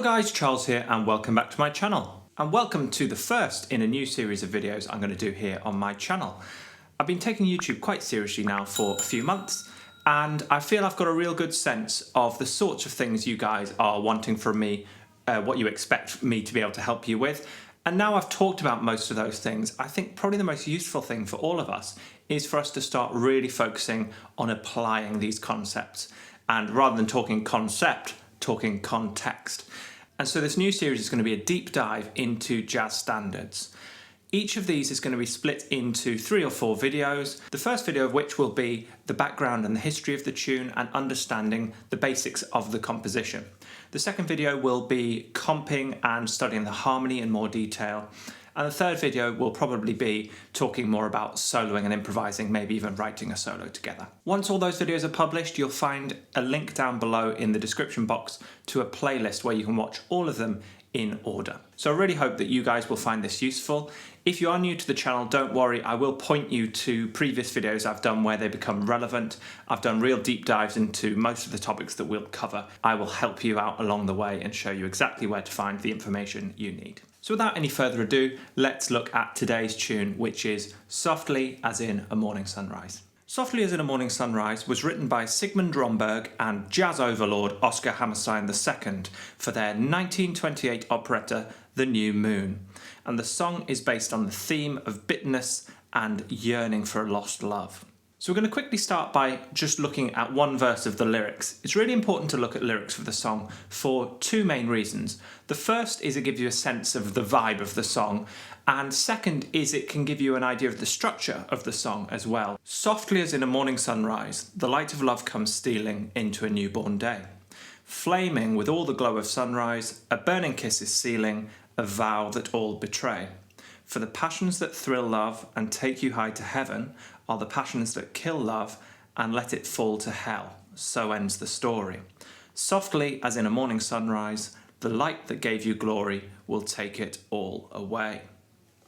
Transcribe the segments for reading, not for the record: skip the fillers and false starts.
Hello guys, Charles here and welcome back to my channel. And welcome to the first in a new series of videos I'm going to do here on my channel. I've been taking YouTube quite seriously now for a few months and I feel I've got a real good sense of the sorts of things you guys are wanting from me, what you expect me to be able to help you with. And now I've talked about most of those things, I think probably the most useful thing for all of us is for us to start really focusing on applying these concepts. And rather than talking concept, talking context. And so this new series is going to be a deep dive into jazz standards. Each of these is going to be split into 3 or 4 videos, the first video of which will be the background and the history of the tune and understanding the basics of the composition. The second video will be comping and studying the harmony in more detail. And the third video will probably be talking more about soloing and improvising, maybe even writing a solo together. Once all those videos are published, you'll find a link down below in the description box to a playlist where you can watch all of them in order. So I really hope that you guys will find this useful. If you are new to the channel, don't worry, I will point you to previous videos I've done where they become relevant. I've done real deep dives into most of the topics that we'll cover. I will help you out along the way and show you exactly where to find the information you need. So without any further ado, let's look at today's tune, which is Softly as in a Morning Sunrise. Softly as in a Morning Sunrise was written by Sigmund Romberg and jazz overlord Oscar Hammerstein II for their 1928 operetta The New Moon. And the song is based on the theme of bitterness and yearning for a lost love. So we're going to quickly start by just looking at one verse of the lyrics. It's really important to look at lyrics for the song for 2 main reasons. The first is it gives you a sense of the vibe of the song, and second is it can give you an idea of the structure of the song as well. Softly as in a morning sunrise, the light of love comes stealing into a newborn day. Flaming with all the glow of sunrise, a burning kiss is sealing, a vow that all betray. For the passions that thrill love and take you high to heaven are the passions that kill love and let it fall to hell. So ends the story. Softly as in a morning sunrise, the light that gave you glory will take it all away.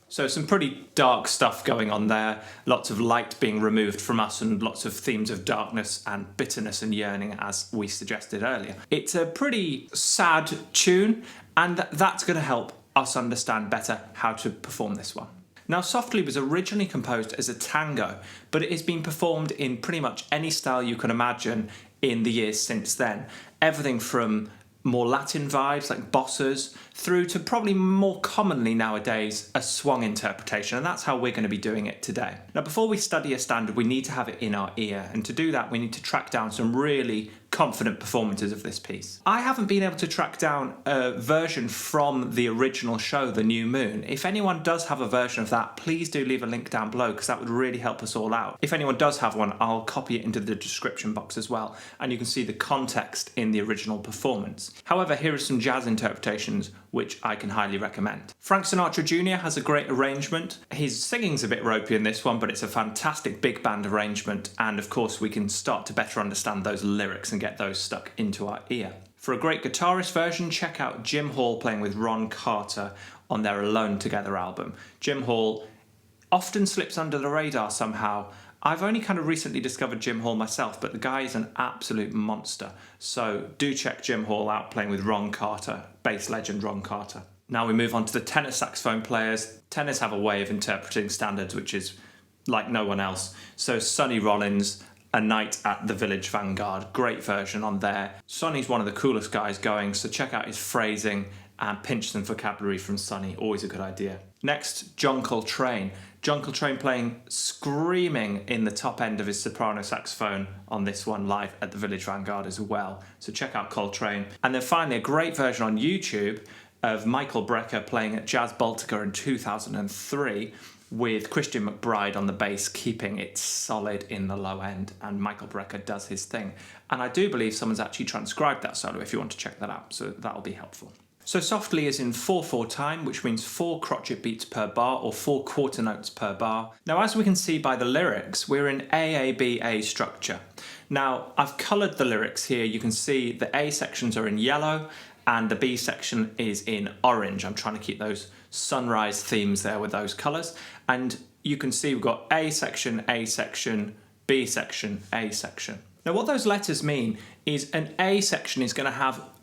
So some pretty dark stuff going on there, lots of light being removed from us and lots of themes of darkness and bitterness and yearning as we suggested earlier. It's a pretty sad tune and that's going to help us understand better how to perform this one. Now Softly was originally composed as a tango, but it has been performed in pretty much any style you can imagine in the years since then. Everything from more Latin vibes like bossas through to probably more commonly nowadays a swung interpretation, and that's how we're going to be doing it today. Now before we study a standard we need to have it in our ear, and to do that we need to track down some really confident performances of this piece. I haven't been able to track down a version from the original show, The New Moon. If anyone does have a version of that, please do leave a link down below because that would really help us all out. If anyone does have one, I'll copy it into the description box as well, and you can see the context in the original performance. However, here are some jazz interpretations which I can highly recommend. Frank Sinatra Jr. has a great arrangement. His singing's a bit ropey in this one, but it's a fantastic big band arrangement, and of course we can start to better understand those lyrics and get those stuck into our ear. For a great guitarist version, check out Jim Hall playing with Ron Carter on their Alone Together album. Jim Hall often slips under the radar somehow. I've only kind of recently discovered Jim Hall myself, but the guy is an absolute monster. So do check Jim Hall out playing with Ron Carter, bass legend Ron Carter. Now we move on to the tenor saxophone players. Tenors have a way of interpreting standards which is like no one else. So Sonny Rollins, A Night at the Village Vanguard, great version on there. Sonny's one of the coolest guys going, so check out his phrasing and pinch some vocabulary from Sonny, always a good idea. Next, John Coltrane. John Coltrane playing screaming in the top end of his soprano saxophone on this one live at the Village Vanguard as well. So check out Coltrane. And then finally a great version on YouTube of Michael Brecker playing at Jazz Baltica in 2003 with Christian McBride on the bass keeping it solid in the low end, and Michael Brecker does his thing. And I do believe someone's actually transcribed that solo if you want to check that out, so that'll be helpful. So Softly is in 4/4 time, which means 4 crotchet beats per bar or 4 quarter notes per bar. Now as we can see by the lyrics, we're in AABA structure. Now I've coloured the lyrics here. You can see the A sections are in yellow and the B section is in orange. I'm trying to keep those sunrise themes there with those colours. And you can see we've got A section, B section, A section. Now what those letters mean is an A section is going to have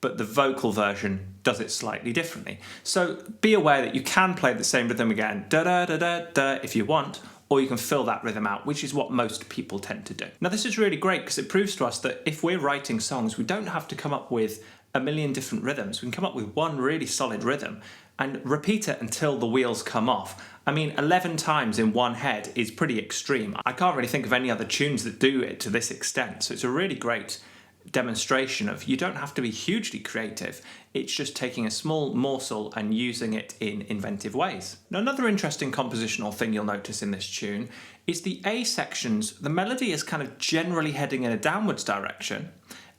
but the vocal version does it slightly differently. So be aware that you can play the same rhythm again, da da da da da, if you want, or you can fill that rhythm out, which is what most people tend to do. Now this is really great because it proves to us that if we're writing songs, we don't have to come up with a million different rhythms. We can come up with one really solid rhythm and repeat it until the wheels come off. I mean, 11 times in one head is pretty extreme. I can't really think of any other tunes that do it to this extent. So it's a really great demonstration of you don't have to be hugely creative. It's just taking a small morsel and using it in inventive ways. Now, another interesting compositional thing you'll notice in this tune is the A sections. The melody is kind of generally heading in a downwards direction,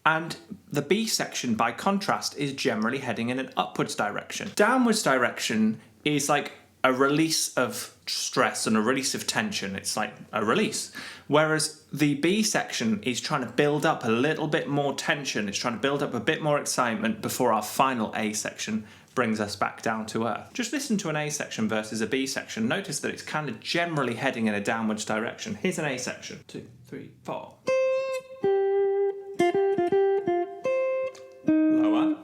and the B section, by contrast, is generally heading in an upwards direction. Downwards direction is like a release of stress and a release of tension. It's like a release. Whereas the B section is trying to build up a little bit more tension. It's trying to build up a bit more excitement before our final A section brings us back down to earth. Just listen to an A section versus a B section. Notice that it's kind of generally heading in a downwards direction. Here's an A section. 2, 3, 4. Lower.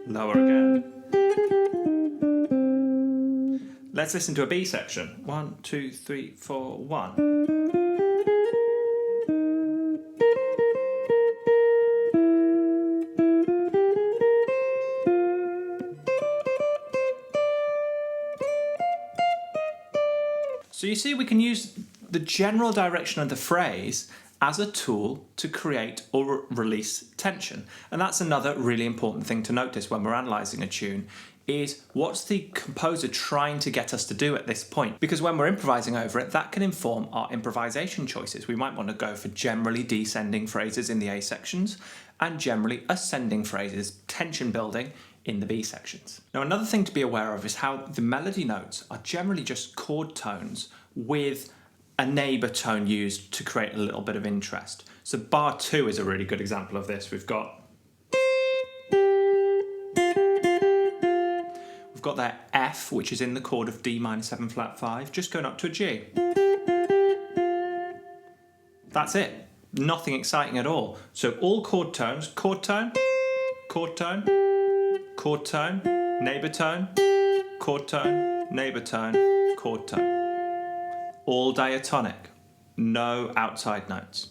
Lower again. Let's listen to a B section. 1, 2, 3, 4, 1. So you see, we can use the general direction of the phrase as a tool to create or release tension. And that's another really important thing to notice when we're analysing a tune, is what's the composer trying to get us to do at this point? Because when we're improvising over it, that can inform our improvisation choices. We might want to go for generally descending phrases in the A sections and generally ascending phrases, tension building, in the B sections. Now, another thing to be aware of is how the melody notes are generally just chord tones with a neighbour tone used to create a little bit of interest. So bar 2 is a really good example of this. We've got that F, which is in the chord of D minor 7 flat 5, just going up to a G. That's it. Nothing exciting at all. So all chord tones, chord tone, chord tone, chord tone, neighbour tone, chord tone, neighbour tone, chord tone. All diatonic, no outside notes.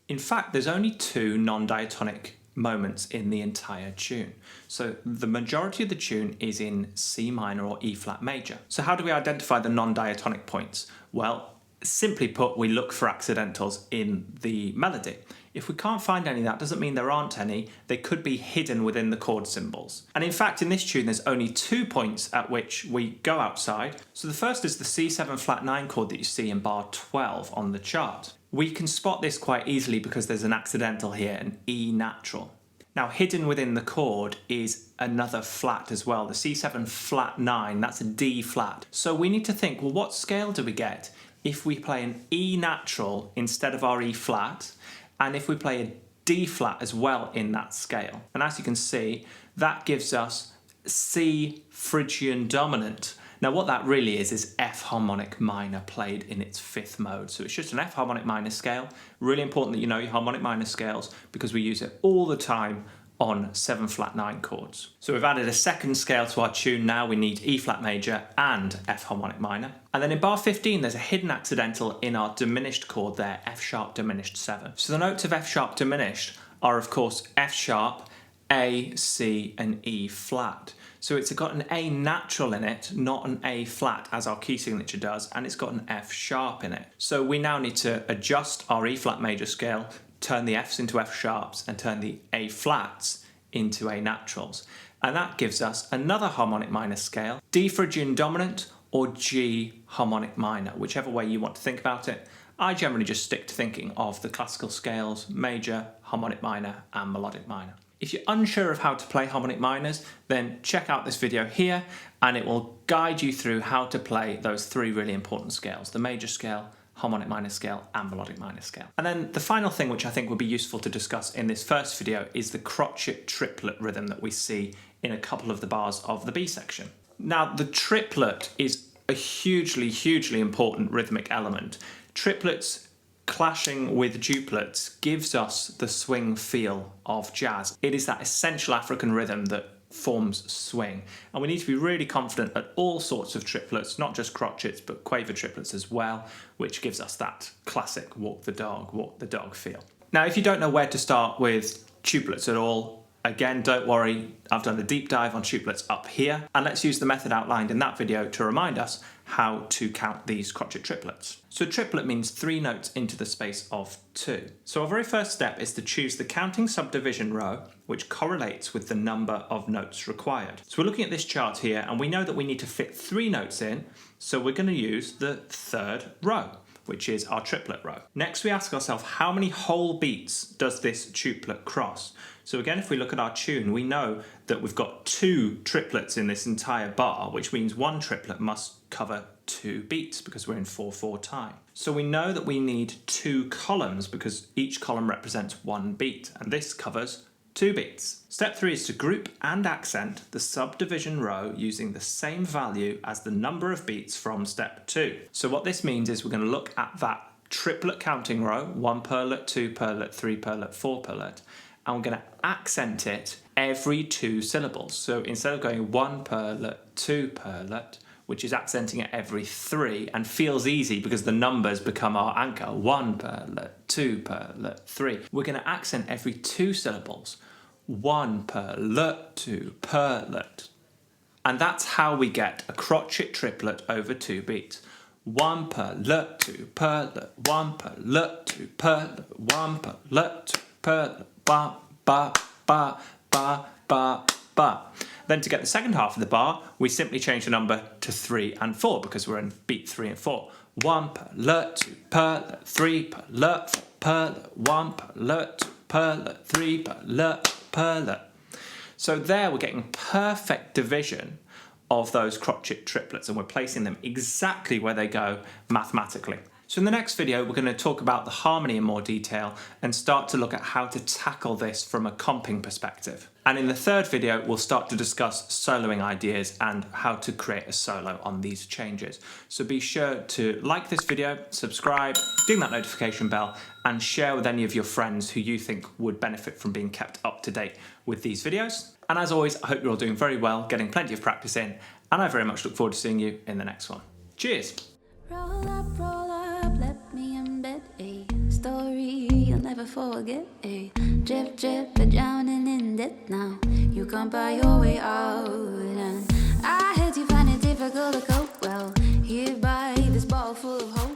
In fact, there's only 2 non-diatonic moments in the entire tune. So the majority of the tune is in C minor or E flat major. So how do we identify the non-diatonic points? Well, simply put, we look for accidentals in the melody. If we can't find any, that doesn't mean there aren't any. They could be hidden within the chord symbols. And in fact, in this tune, there's only 2 points at which we go outside. So the first is the C7 flat 9 chord that you see in bar 12 on the chart. We can spot this quite easily because there's an accidental here, an E natural. Now, hidden within the chord is another flat as well, the C7 flat 9, that's a D flat. So we need to think, well, what scale do we get if we play an E natural instead of our E flat, and if we play a D flat as well in that scale? And as you can see, that gives us C Phrygian dominant. Now what that really is F harmonic minor played in its 5th mode. So it's just an F harmonic minor scale. Really important that you know your harmonic minor scales because we use it all the time on 7 flat 9 chords. So we've added a second scale to our tune now. We need E flat major and F harmonic minor. And then in bar 15, there's a hidden accidental in our diminished chord there, F sharp diminished 7. So the notes of F sharp diminished are of course F sharp, A, C and E flat. So it's got an A natural in it, not an A flat as our key signature does, and it's got an F sharp in it. So we now need to adjust our E flat major scale, turn the Fs into F sharps and turn the A flats into A naturals. And that gives us another harmonic minor scale, D Phrygian dominant or G harmonic minor, whichever way you want to think about it. I generally just stick to thinking of the classical scales, major, harmonic minor and melodic minor. If you're unsure of how to play harmonic minors, then check out this video here and it will guide you through how to play those 3 really important scales, the major scale, harmonic minor scale and melodic minor scale. And then the final thing which I think would be useful to discuss in this first video is the crotchet triplet rhythm that we see in a couple of the bars of the B section. Now the triplet is a hugely important rhythmic element. Triplets clashing with duplets gives us the swing feel of jazz. It is that essential African rhythm that forms swing, and we need to be really confident at all sorts of triplets, not just crotchets but quaver triplets as well, which gives us that classic walk the dog feel. Now if you don't know where to start with tuplets at all, again, don't worry, I've done a deep dive on tuplets up here, and let's use the method outlined in that video to remind us how to count these crotchet triplets. So a triplet means 3 notes into the space of 2. So our very first step is to choose the counting subdivision row, which correlates with the number of notes required. So we're looking at this chart here, and we know that we need to fit 3 notes in, so we're going to use the 3rd row, which is our triplet row. Next we ask ourselves, how many whole beats does this triplet cross? So again, if we look at our tune, we know that we've got 2 triplets in this entire bar, which means one triplet must cover 2 beats because we're in 4/4 time. So we know that we need 2 columns because each column represents 1 beat, and this covers 2 beats. Step 3 is to group and accent the subdivision row using the same value as the number of beats from step 2. So what this means is we're going to look at that triplet counting row, 1 perlet, 2 perlet, 3 perlet, 4 perlet, and we're going to accent it every 2 syllables. So instead of going 1 perlet, 2 perlet, which is accenting it every 3 and feels easy because the numbers become our anchor, 1 perlet, 2 perlet, 3. We're going to accent every 2 syllables, 1 perlet, 2 perlet. And that's how we get a crotchet triplet over 2 beats. 1 perlet, 2 perlet, 1 perlet, 2 perlet, 1 perlet, 2 perlet, ba, ba, ba, ba, ba, ba. Then to get the second half of the bar, we simply change the number to 3 and 4 because we're in beat 3 and 4. 1 perlet, 2 perlet, 3 perlet, 4 perlet, 1 perlet, 2 perlet, 3 perlet, perlet. So there we're getting perfect division of those crotchet triplets, and we're placing them exactly where they go mathematically. So in the next video, we're going to talk about the harmony in more detail and start to look at how to tackle this from a comping perspective. And in the 3rd video, we'll start to discuss soloing ideas and how to create a solo on these changes. So be sure to like this video, subscribe, ding that notification bell, and share with any of your friends who you think would benefit from being kept up to date with these videos. And as always, I hope you're all doing very well, getting plenty of practice in, and I very much look forward to seeing you in the next one. Cheers! Roll up, let me embed a story you'll never forget. A drip, drip, you're drowning in debt now. You can't buy your way out, and I heard you find it difficult to cope. Well, here by this bottle full of hope.